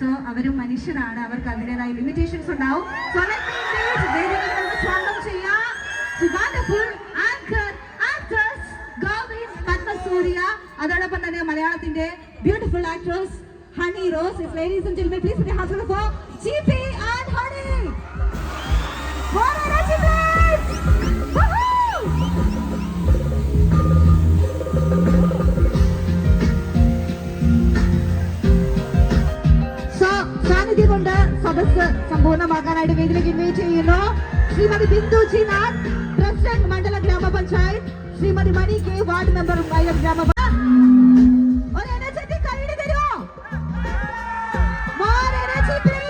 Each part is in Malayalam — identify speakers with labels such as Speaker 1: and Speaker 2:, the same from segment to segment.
Speaker 1: സോ അവരും മനുഷ്യരാണ്, അവർക്ക് അതിൻ്റെതായ ലിമിറ്റേഷൻസ് ഉണ്ടാവും. സോ സ്വാഗതം ചെയ്യാം പത്മസൂര്യ, അതോടൊപ്പം തന്നെ മലയാളത്തിന്റെ beautiful actress Honey Rose. Ladies and gentlemen, please put your hands together for GP and Honey. For energy, please. So സാന്നിധ്യം കൊണ്ട് സദസ്സ് സമ്പൂർണ്ണമാക്കാനായിട്ട് വേദിയിലേക്ക് ഇൻവൈറ്റ് ചെയ്യുന്നു ശ്രീമതി ബിന്ദു ജി നാഥ്, പ്രസിഡന്റ് മണ്ഡല ഗ്രാമപഞ്ചായത്ത്, ശ്രീമതി മണി കെ, വാർഡ് മെമ്പർ വയലം ഗ്രാമപഞ്ചായത്ത്.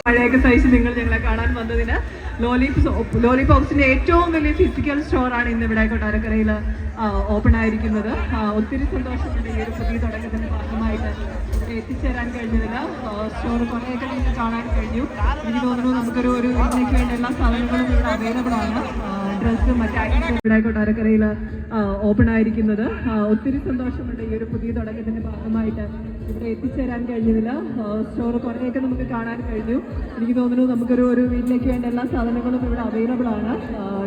Speaker 2: മഴയൊക്കെ സഹിച്ച് നിങ്ങൾ ഞങ്ങളെ കാണാൻ വന്നതിന്. ലോലിപോപ്സിന്റെ ഏറ്റവും വലിയ ഫിസിക്കൽ സ്റ്റോറാണ് ഇന്ന് ഇവിടെ കൊട്ടാരക്കരയിൽ ഓപ്പൺ ആയിരിക്കുന്നത്. ഒത്തിരി സന്തോഷമുണ്ട് ഈ ഒരു പുതിയ തുടക്കത്തിന്റെ ഭാഗമായിട്ട് ഇവിടെ എത്തിച്ചേരാൻ കഴിഞ്ഞതിന്. സ്റ്റോർ കുറേയൊക്കെ നിങ്ങൾക്ക് കാണാൻ കഴിഞ്ഞു. എനിക്ക് തോന്നുന്നു നമുക്കൊരു ഇതിലേക്ക് വേണ്ട എല്ലാ സാധനങ്ങളും ഇവിടെ അവൈലബിൾ ആണ്. ഡ്രസ്സും മറ്റ് ഇവിടെ കൊട്ടാരക്കരയിൽ ഓപ്പൺ ആയിരിക്കുന്നത്. ഒത്തിരി സന്തോഷമുണ്ട് ഈ ഒരു പുതിയ തുടക്കത്തിന്റെ ഭാഗമായിട്ട് ഇവിടെ എത്തിച്ചേരാൻ കഴിഞ്ഞതിൽ. സ്റ്റോർ കുറേയൊക്കെ നമുക്ക് കാണാൻ കഴിഞ്ഞു. എനിക്ക് തോന്നുന്നു നമുക്കൊരു വീട്ടിലേക്ക് വേണ്ട എല്ലാ സാധനങ്ങളും ഇവിടെ അവൈലബിൾ ആണ്.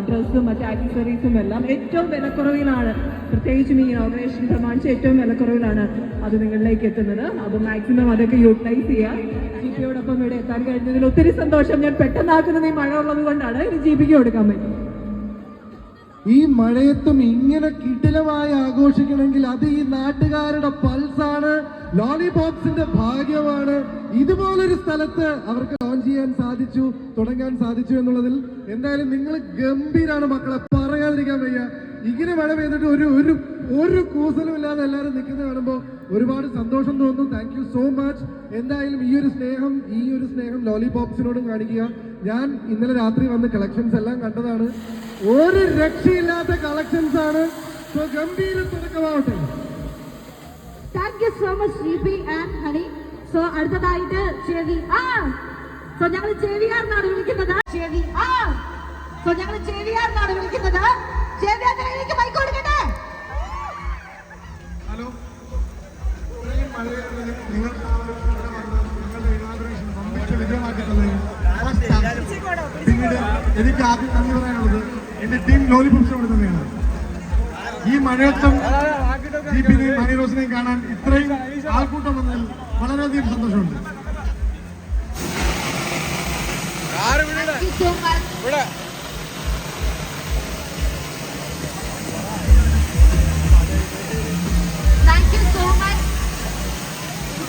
Speaker 2: ഡ്രസ്സും മറ്റ് ആക്സസറീസും എല്ലാം ഏറ്റവും വിലക്കുറവിലാണ്, പ്രത്യേകിച്ചും ഈ ഇനോഗ്രേഷൻ പ്രമാണിച്ച് ഏറ്റവും വിലക്കുറവിലാണ് അത് നിങ്ങളിലേക്ക് എത്തുന്നത്. അപ്പോൾ മാക്സിമം അതൊക്കെ യൂട്ടിലൈസ് ചെയ്യുക. ജിപിയോടൊപ്പം ഇവിടെ എത്താൻ കഴിഞ്ഞതിൽ ഒത്തിരി സന്തോഷം. ഞാൻ പെട്ടെന്നാക്കുന്നത് ഈ മഴ ഉള്ളത് കൊണ്ടാണ്. ഇത് ജിപിക്ക് കൊടുക്കാൻ പറ്റും.
Speaker 3: ഈ മഴയത്തും ഇങ്ങനെ കിടിലമായി ആഘോഷിക്കണമെങ്കിൽ അത് ഈ നാട്ടുകാരുടെ പൾസാണ്, ലോലിപോപ്സിന്റെ ഭാഗ്യമാണ്. ഇതുപോലൊരു സ്ഥലത്ത് അവർക്ക് ലോഞ്ച് ചെയ്യാൻ സാധിച്ചു, തുടങ്ങാൻ സാധിച്ചു എന്നുള്ളതിൽ എന്തായാലും നിങ്ങൾ ഗംഭീരാണ് മക്കളെ, പറയാതിരിക്കാൻ വയ്യ. ഇങ്ങനെ മഴ പെയ്തിട്ട് ഒരു കൂസലും ഇല്ലാതെ എല്ലാവരും നിൽക്കുന്നത് കാണുമ്പോൾ ഒരുപാട് സന്തോഷം തോന്നുന്നു. Thank you so much. എന്തായാലും ഈ ഒരു സ്നേഹം ലോലിപോപ്സിനോടും കാണിക്കുക. ഞാൻ ഇന്നലെ രാത്രി വന്ന് കളക്ഷൻസ് എല്ലാം കണ്ടതാണ്. ഒരു രക്ഷയില്ലാത്ത കളക്ഷൻസ് ആണ്. സോ ഗംഭീര തുടക്കമാവട്ടെ.
Speaker 1: Thank you so much GP and Honey. So അടുത്തതായിട്ട് സോ ഞങ്ങൾ JVR എന്നാണ് വിളിക്കുന്നത്. സോ ഞങ്ങൾ JVR എന്നാണ് വിളിക്കുന്നത്. JVR മൈക്ക് കൊടുക്കട്ടെ.
Speaker 3: ഹലോ, നിങ്ങൾ പിന്നീട് എനിക്ക് ആദ്യം നന്ദി പറയാനുള്ളത് എന്റെ ടീം ലോലിപോപ്സിനോട് തന്നെയാണ്. ഈ മഴയത്തും GPനെയും ഹണി റോസിനെയും കാണാൻ ഇത്രയും ആൾക്കൂട്ടം വന്നതിൽ വളരെയധികം സന്തോഷമുണ്ട്.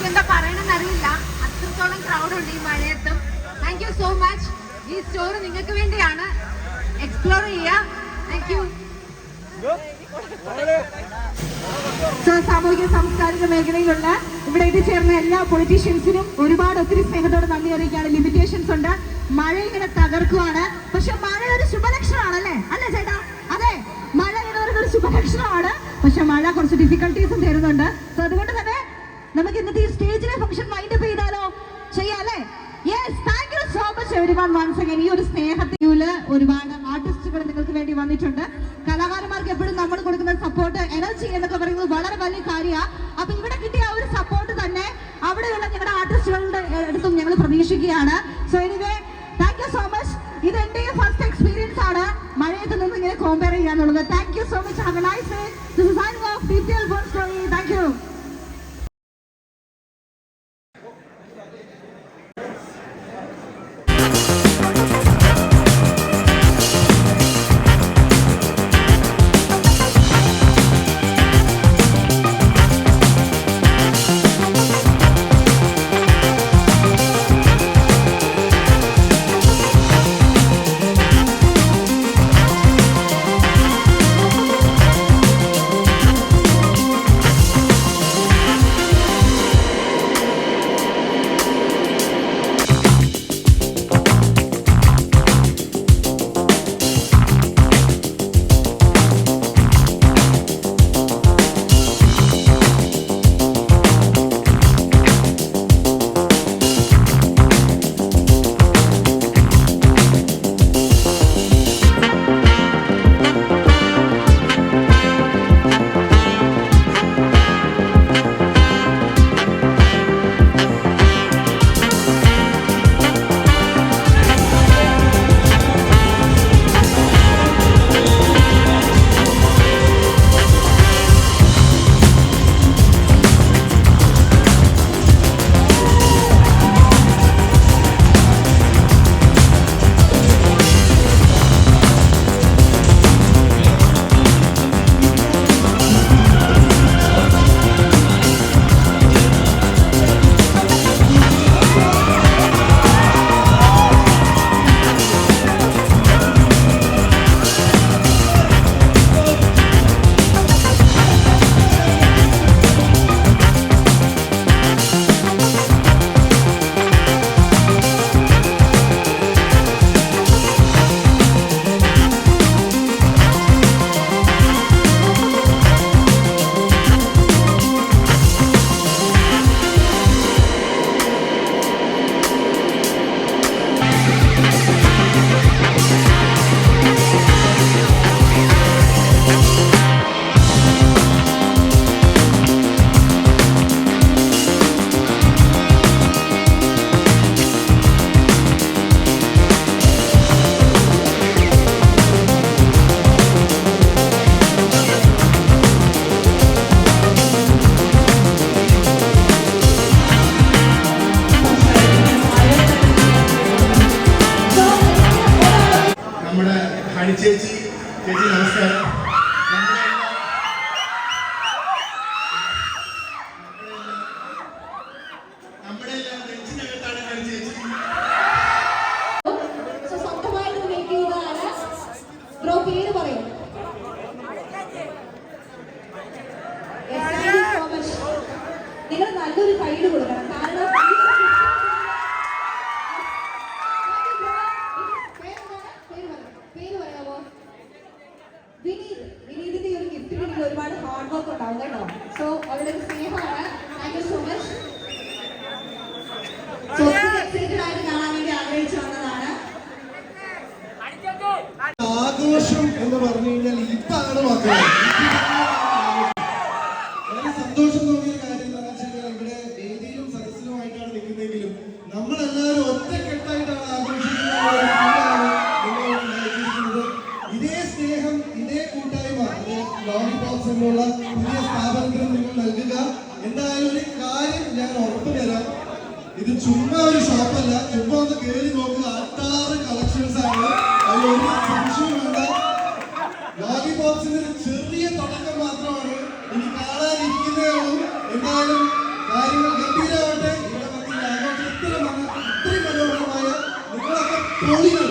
Speaker 1: എന്താ പറയണമെന്ന് അറിയില്ല, അത്രത്തോളം ക്രൗഡ് ഉണ്ട് ഈ മഴയത്തും. Thank you so much. ഈ സ്റ്റോർ നിങ്ങൾക്ക് വേണ്ടിയാണ്, എക്സ്പ്ലോർ ചെയ്യാം. Thank you. സാമൂഹിക സാംസ്കാരിക മേഖലയിലുള്ള ഇവിടെ എത്തിച്ചേർന്ന എല്ലാ പൊളിറ്റീഷ്യൻസിനും ഒത്തിരി സ്നേഹത്തോടെ നന്ദി അറിയിക്കുകയാണ്. ലിമിറ്റേഷൻസ് ഉണ്ട്, മഴ ഇങ്ങനെ തകർക്കുവാണ്. പക്ഷെ മഴ ഒരു ശുഭലക്ഷണമാണല്ലേ, അല്ലേ ചേട്ടാ? അതെ, മഴ ഒരു ശുഭലക്ഷണമാണ്. പക്ഷെ മഴ കുറച്ച് ഡിഫിക്കൽട്ടീസും തരുന്നുണ്ട്. സോ അതുകൊണ്ട് തന്നെ നമുക്ക് ഇന്നത്തെ ഈ സ്റ്റേജിലെ ഫംഗ്ഷൻ വൈൻഡ് അപ്പ് ചെയ്താലോ? ചെയ്യാല്ലേ? Yes, thank you so much everyone once again. ഈ ഒരു സ്നേഹത്തില് ഒരുപാട് ആർട്ടിസ്റ്റുകൾ നിങ്ങൾക്ക് വേണ്ടി വന്നിട്ടുണ്ട്. കലാകാരന്മാർക്ക് എപ്പോഴും നമ്മൾ കൊടുക്കുന്ന സപ്പോർട്ട്, എനർജി എന്നൊക്കെ പറയുന്നത് വളരെ വലിയ കാര്യമാണ്. അപ്പൊ ഇവിടെ കിട്ടിയ ഒരു സപ്പോർട്ട് തന്നെ അവിടെയുള്ള ഞങ്ങളുടെ ആർട്ടിസ്റ്റുകളുടെ അടുത്തും ഞങ്ങൾ പ്രതീക്ഷിക്കുകയാണ്. So anyway, thank you so much. ഇത് എന്റെ ഫസ്റ്റ് എക്സ്പീരിയൻസ് ആണ് മഴയത്ത് നിന്ന് ഇങ്ങനെ കോമ്പയർ ചെയ്യാന്നുള്ളത്. Thank you so much. Have a nice day. This is signing off DPL One Story. Thank you.
Speaker 4: ചേച്ചി നമസ്കാരം. നമ്മുടെ എല്ലാം നെഞ്ചിനകത്താണ് ചേച്ചി.
Speaker 1: സ്വന്തമായിട്ട് മേക്ക് ചെയ്തതാണ്. ബ്രോ പേര് പറയും. നിങ്ങൾ നല്ലൊരു കയ്യിൽ കൊടുക്കണം. കാരണം പേര് പറയാമോ? വിനീതിന്റെ ഒരു ഗിഫ്റ്റിന് നിങ്ങൾ ഒരുപാട് ഹാർഡ് വർക്ക് ഉണ്ടാവും കേട്ടോ. സോ അവരുടെ ഒരു സ്നേഹമാണ്. Thank you so much. Excited ആയിട്ട് കാണാൻ വേണ്ടി ആഗ്രഹിച്ചു വന്നതാണ്.
Speaker 3: ആഘോഷം എന്ന് പറഞ്ഞു കഴിഞ്ഞാൽ ഇതാണ് മക്കളെ. വളരെ സന്തോഷം തോന്നിയ കാര്യം എന്താണെന്ന് വെച്ച് കഴിഞ്ഞാൽ ഇവിടെ വേദിയിലും സദസ്സിലുമായിട്ടാണ് നിൽക്കുന്നതെങ്കിലും നമ്മളെല്ലാവരും ഒറ്റക്കെട്ടായിട്ടാണ് ആഘോഷിക്കുന്നത്. ഇതേ സ്നേഹം, ഇതേ കൂട്ടായ്മ അത് ലോലിപോപ്സ് എന്നുള്ള പുതിയ സ്ഥാപനത്തിന് നിങ്ങൾ നൽകുക. എന്തായാലും ഒരു കാര്യം ഞാൻ ഉറപ്പു തരാം, ഇത് ചുമ്മാ ഒരു ഷോപ്പല്ല. ചുമ്മാ ഒന്ന് കയറി നോക്കുക, 6 കളക്ഷൻസ് ആണ്. അതിലൊരു സംശയം വേണ്ട. ലോലിപോപ്സിന്റെ ഒരു ചെറിയ തുടക്കം മാത്രമാണ്, ഇനി കാണാനിരിക്കുന്നേ ഉള്ളൂ. എന്തായാലും കാര്യങ്ങൾ ഗംഭീരമാവട്ടെ. ഇവിടെ വന്നില്ല ആഘോഷം ഇത്രയും മനോഹരമായ നിങ്ങളൊക്കെ പൊളികൾ.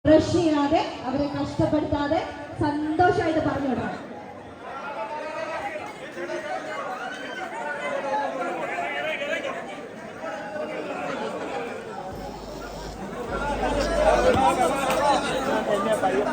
Speaker 1: റഷ് ചെയ്യാതെ, അവരെ കഷ്ടപ്പെടുത്താതെ സന്തോഷമായിട്ട് പറഞ്ഞു വിടണം.
Speaker 4: പയ്യെ